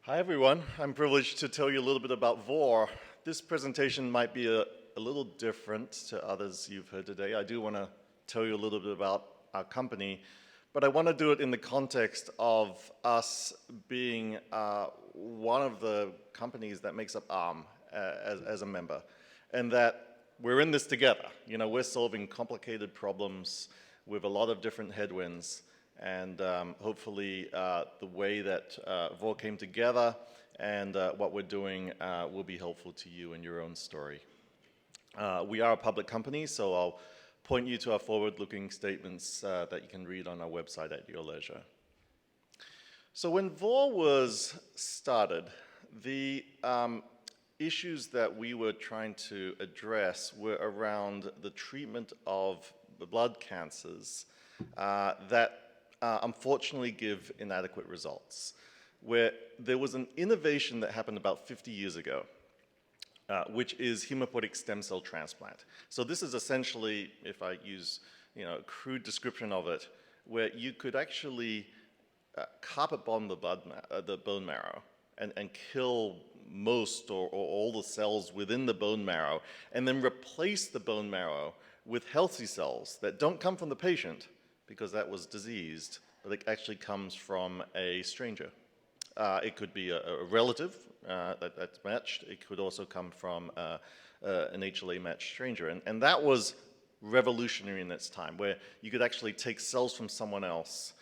Hi everyone, I'm privileged to tell you a little bit about Vor. This presentation might be a little different to others you've heard today. I do want to tell you a little bit about our company, but I want to do it in the context of us being one of the companies that makes up ARM as a member, and that we're in this together. You know, we're solving complicated problems with a lot of different headwinds. And hopefully the way that Vor came together and what we're doing will be helpful to you in your own story. We are a public company, so I'll point you to our forward-looking statements that you can read on our website at your leisure. So when Vor was started, the issues that we were trying to address were around the treatment of the blood cancers that unfortunately give inadequate results, where there was an innovation that happened about 50 years ago, which is hematopoietic stem cell transplant. So this is essentially, if I use a crude description of it, where you could actually carpet bomb the bone marrow and kill most or all the cells within the bone marrow, and then replace the bone marrow with healthy cells that don't come from the patient, because that was diseased, but it actually comes from a stranger. It could be a relative that's matched. It could also come from an HLA-matched stranger. And that was revolutionary in its time, where you could actually take cells from someone else,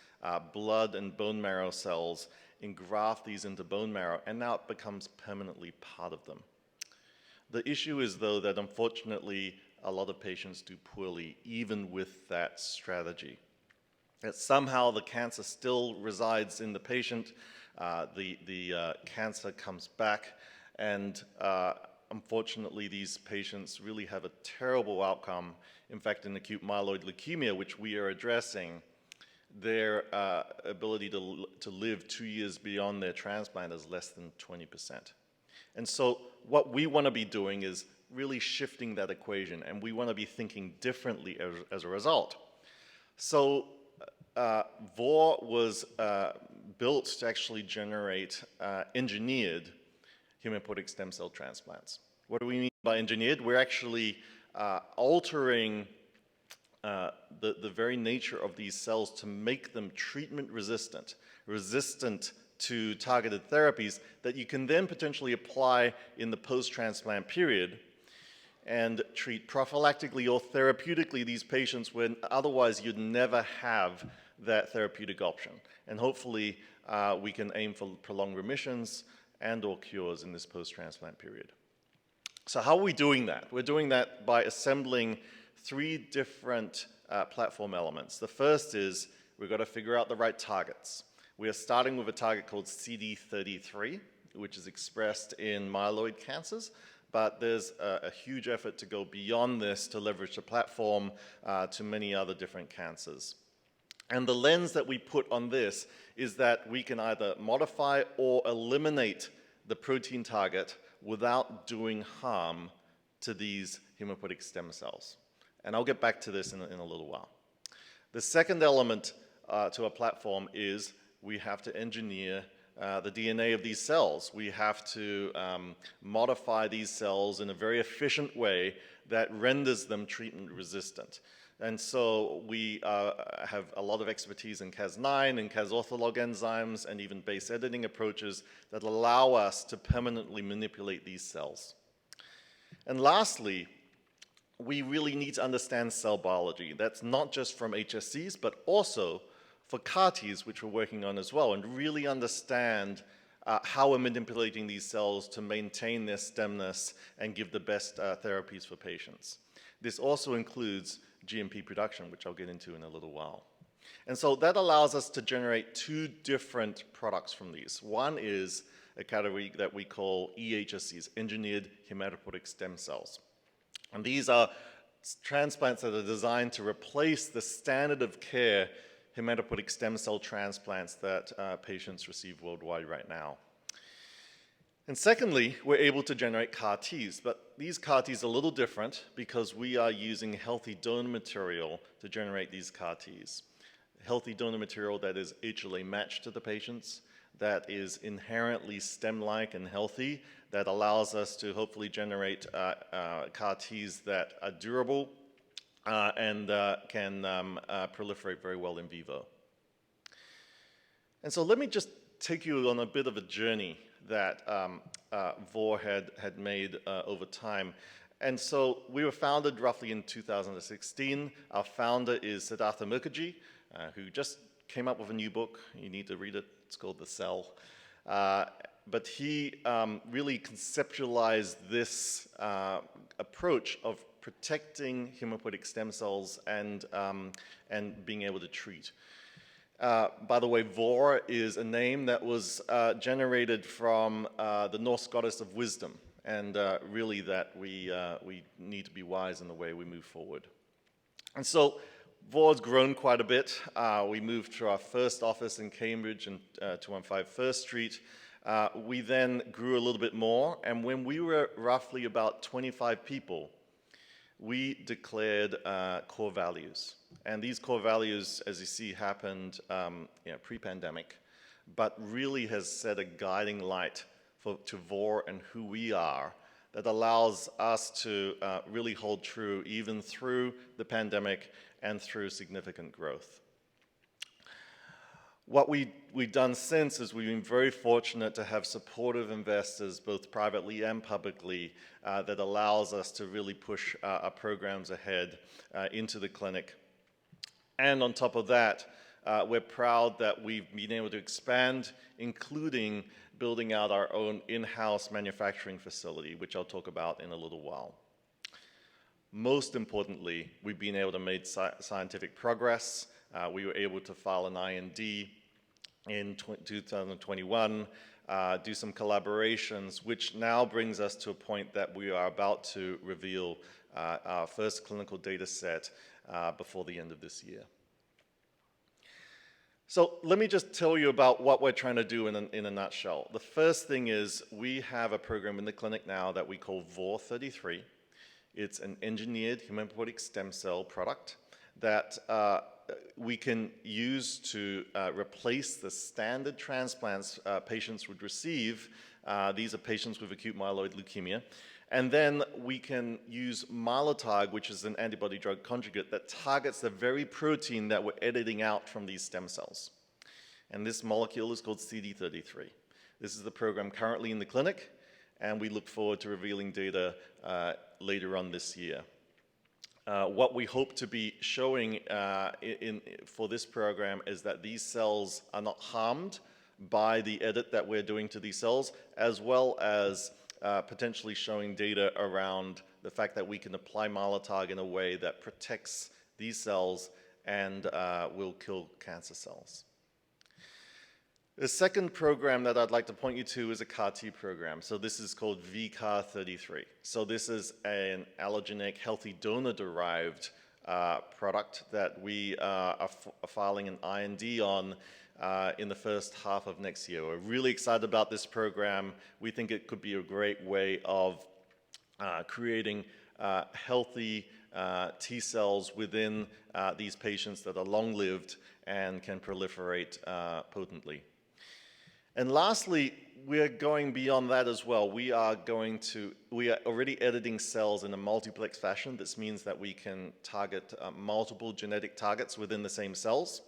blood and bone marrow cells, and graft these into bone marrow, and now it becomes permanently part of them. The issue is, though, that unfortunately a lot of patients do poorly, even with that strategy. That somehow the cancer still resides in the patient, the cancer comes back, and unfortunately these patients really have a terrible outcome. In fact, in acute myeloid leukemia, which we are addressing, their ability to live 2 years beyond their transplant is less than 20%. And so what we want to be doing is really shifting that equation, and we want to be thinking differently as a result. So Vor was built to actually generate engineered hematopoietic stem cell transplants. What do we mean by engineered? We're actually altering the very nature of these cells to make them treatment resistant to targeted therapies that you can then potentially apply in the post-transplant period and treat prophylactically or therapeutically these patients when otherwise you'd never have that therapeutic option. And hopefully we can aim for prolonged remissions and or cures in this post-transplant period. So how are we doing that? We're doing that by assembling 3 different platform elements. The first is we've got to figure out the right targets. We are starting with a target called CD33, which is expressed in myeloid cancers, but there's a huge effort to go beyond this to leverage the platform to many other different cancers. And the lens that we put on this is that we can either modify or eliminate the protein target without doing harm to these hematopoietic stem cells. And I'll get back to this in a little while. The second element to a platform is we have to engineer the DNA of these cells. We have to modify these cells in a very efficient way that renders them treatment resistant. And so we have a lot of expertise in Cas9 and Cas ortholog enzymes and even base editing approaches that allow us to permanently manipulate these cells. And lastly, we really need to understand cell biology. That's not just from HSCs, but also for CAR-Ts, which we're working on as well, and really understand how we're manipulating these cells to maintain their stemness and give the best therapies for patients. This also includes GMP production, which I'll get into in a little while. And so that allows us to generate 2 different products from these. One is a category that we call eHSCs, engineered hematopoietic stem cells. And these are transplants that are designed to replace the standard of care hematopoietic stem cell transplants that patients receive worldwide right now. And secondly, we're able to generate CAR-Ts, but these CAR-Ts are a little different because we are using healthy donor material to generate these CAR-Ts. Healthy donor material that is HLA matched to the patients, that is inherently stem-like and healthy, that allows us to hopefully generate CAR Ts that are durable and can proliferate very well in vivo. And so let me just take you on a bit of a journey that Vor had made over time. And so we were founded roughly in 2016. Our founder is Siddhartha Mukherjee, who just came up with a new book. You need to read it. It's called The Cell. But he really conceptualized this approach of protecting hematopoietic stem cells and being able to treat. By the way, Vor is a name that was generated from the Norse goddess of wisdom, and really that we need to be wise in the way we move forward. And so Vor's grown quite a bit. We moved to our first office in Cambridge in 215 First Street. We then grew a little bit more, and when we were roughly about 25 people, we declared core values. And these core values, as you see, happened pre-pandemic, but really has set a guiding light to Vor and who we are that allows us to really hold true even through the pandemic and through significant growth. What we've done since is we've been very fortunate to have supportive investors, both privately and publicly, that allows us to really push our programs ahead into the clinic. And on top of that, we're proud that we've been able to expand, including building out our own in-house manufacturing facility, which I'll talk about in a little while. Most importantly, we've been able to make scientific progress. We were able to file an IND in 2021, do some collaborations, which now brings us to a point that we are about to reveal our first clinical data set before the end of this year. So let me just tell you about what we're trying to do in a nutshell. The first thing is we have a program in the clinic now that we call VOR33. It's an engineered hematopoietic stem cell product that we can use to replace the standard transplants patients would receive. These are patients with acute myeloid leukemia. And then we can use Mylotarg, which is an antibody-drug conjugate that targets the very protein that we're editing out from these stem cells. And this molecule is called CD33. This is the program currently in the clinic, and we look forward to revealing data later on this year. What we hope to be showing for this program is that these cells are not harmed by the edit that we're doing to these cells, as well as potentially showing data around the fact that we can apply Mylotarg in a way that protects these cells and will kill cancer cells. The second program that I'd like to point you to is a CAR T program. So this is called VCAR33. So this is an allogeneic healthy donor-derived product that we are filing an IND on in the first half of next year. We're really excited about this program. We think it could be a great way of creating healthy T cells within these patients that are long-lived and can proliferate potently. And lastly, we're going beyond that as well. We are already editing cells in a multiplex fashion. This means that we can target multiple genetic targets within the same cells.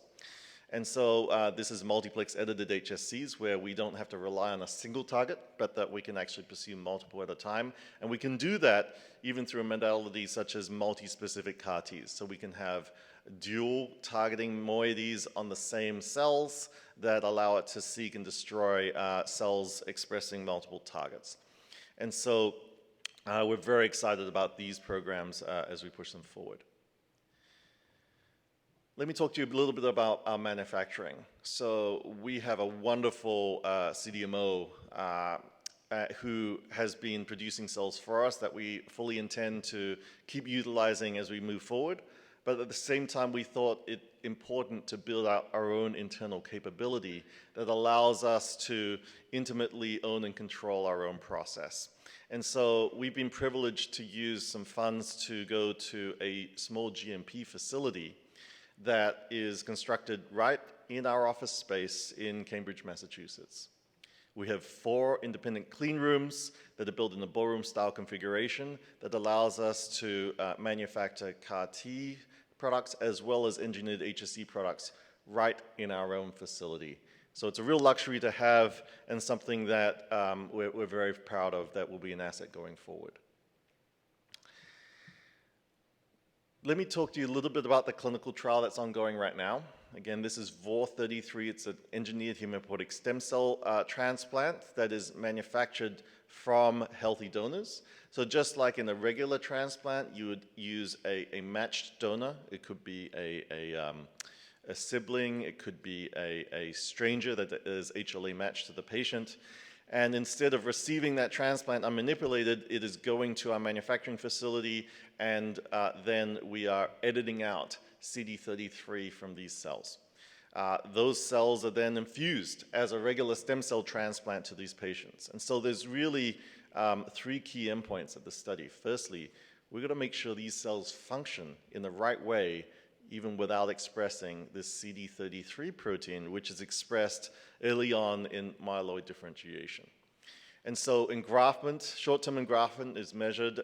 And so this is multiplex edited HSCs where we don't have to rely on a single target, but that we can actually pursue multiple at a time. And we can do that even through a modality such as multi-specific CAR Ts. So we can have dual targeting moieties on the same cells that allow it to seek and destroy cells expressing multiple targets. And so we're very excited about these programs as we push them forward. Let me talk to you a little bit about our manufacturing. So we have a wonderful CDMO who has been producing cells for us that we fully intend to keep utilizing as we move forward. But at the same time, we thought it important to build out our own internal capability that allows us to intimately own and control our own process. And so we've been privileged to use some funds to go to a small GMP facility that is constructed right in our office space in Cambridge, Massachusetts. We have 4 independent clean rooms that are built in a ballroom-style configuration that allows us to manufacture CAR-T products as well as engineered HSC products right in our own facility. So it's a real luxury to have and something that we're very proud of that will be an asset going forward. Let me talk to you a little bit about the clinical trial that's ongoing right now. Again, this is VOR33. It's an engineered hematopoietic stem cell transplant that is manufactured from healthy donors. So just like in a regular transplant, you would use a matched donor. It could be a sibling, it could be a stranger that is HLA matched to the patient. And instead of receiving that transplant unmanipulated, it is going to our manufacturing facility, and then we are editing out CD33 from these cells. Those cells are then infused as a regular stem cell transplant to these patients. And so there's really 3 key endpoints of the study. Firstly, we're going to make sure these cells function in the right way even without expressing this CD33 protein, which is expressed early on in myeloid differentiation. And so engraftment, short-term engraftment is measured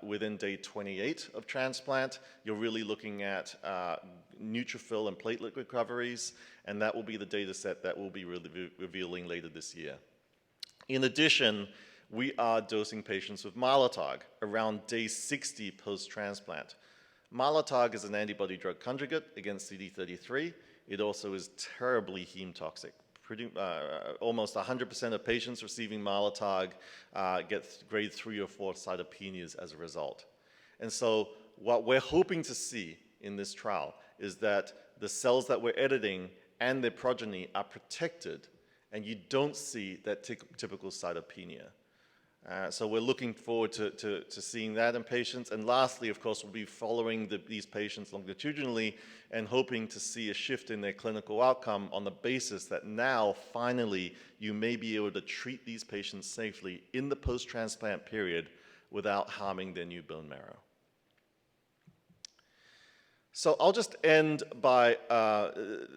within day 28 of transplant. You're really looking at neutrophil and platelet recoveries, and that will be the data set that we'll be revealing later this year. In addition, we are dosing patients with Mylotarg around day 60 post-transplant. Mylotarg is an antibody-drug conjugate against CD33. It also is terribly heme toxic. Almost 100% of patients receiving Mylotarg get grade 3 or 4 cytopenias as a result. And so what we're hoping to see in this trial is that the cells that we're editing and their progeny are protected, and you don't see that typical cytopenia. So we're looking forward to seeing that in patients. And lastly, of course, we'll be following these patients longitudinally and hoping to see a shift in their clinical outcome on the basis that now, finally, you may be able to treat these patients safely in the post-transplant period without harming their new bone marrow. So I'll just end by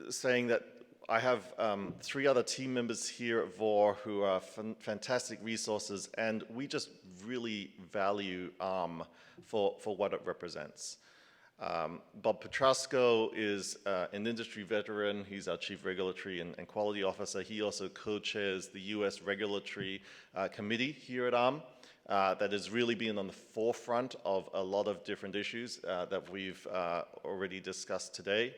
saying that I have 3 other team members here at VOR who are fantastic resources, and we just really value ARM for what it represents. Bob Petrasco is an industry veteran. He's our Chief Regulatory and Quality Officer. He also co-chairs the US Regulatory Committee here at ARM that has really been on the forefront of a lot of different issues that we've already discussed today.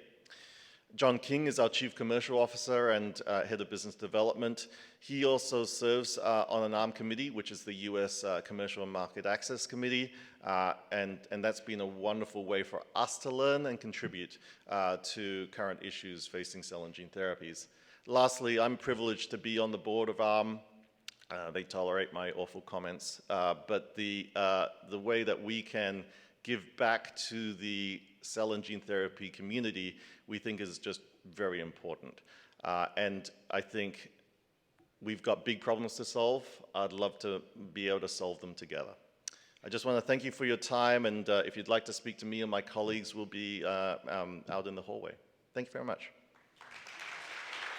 John King is our Chief Commercial Officer and Head of Business Development. He also serves on an ARM committee, which is the US Commercial and Market Access Committee, and that's been a wonderful way for us to learn and contribute to current issues facing cell and gene therapies. Lastly, I'm privileged to be on the board of ARM. They tolerate my awful comments, but the way that we can give back to the cell and gene therapy community, we think is just very important. And I think we've got big problems to solve. I'd love to be able to solve them together. I just want to thank you for your time, and if you'd like to speak to me or my colleagues, we'll be out in the hallway. Thank you very much.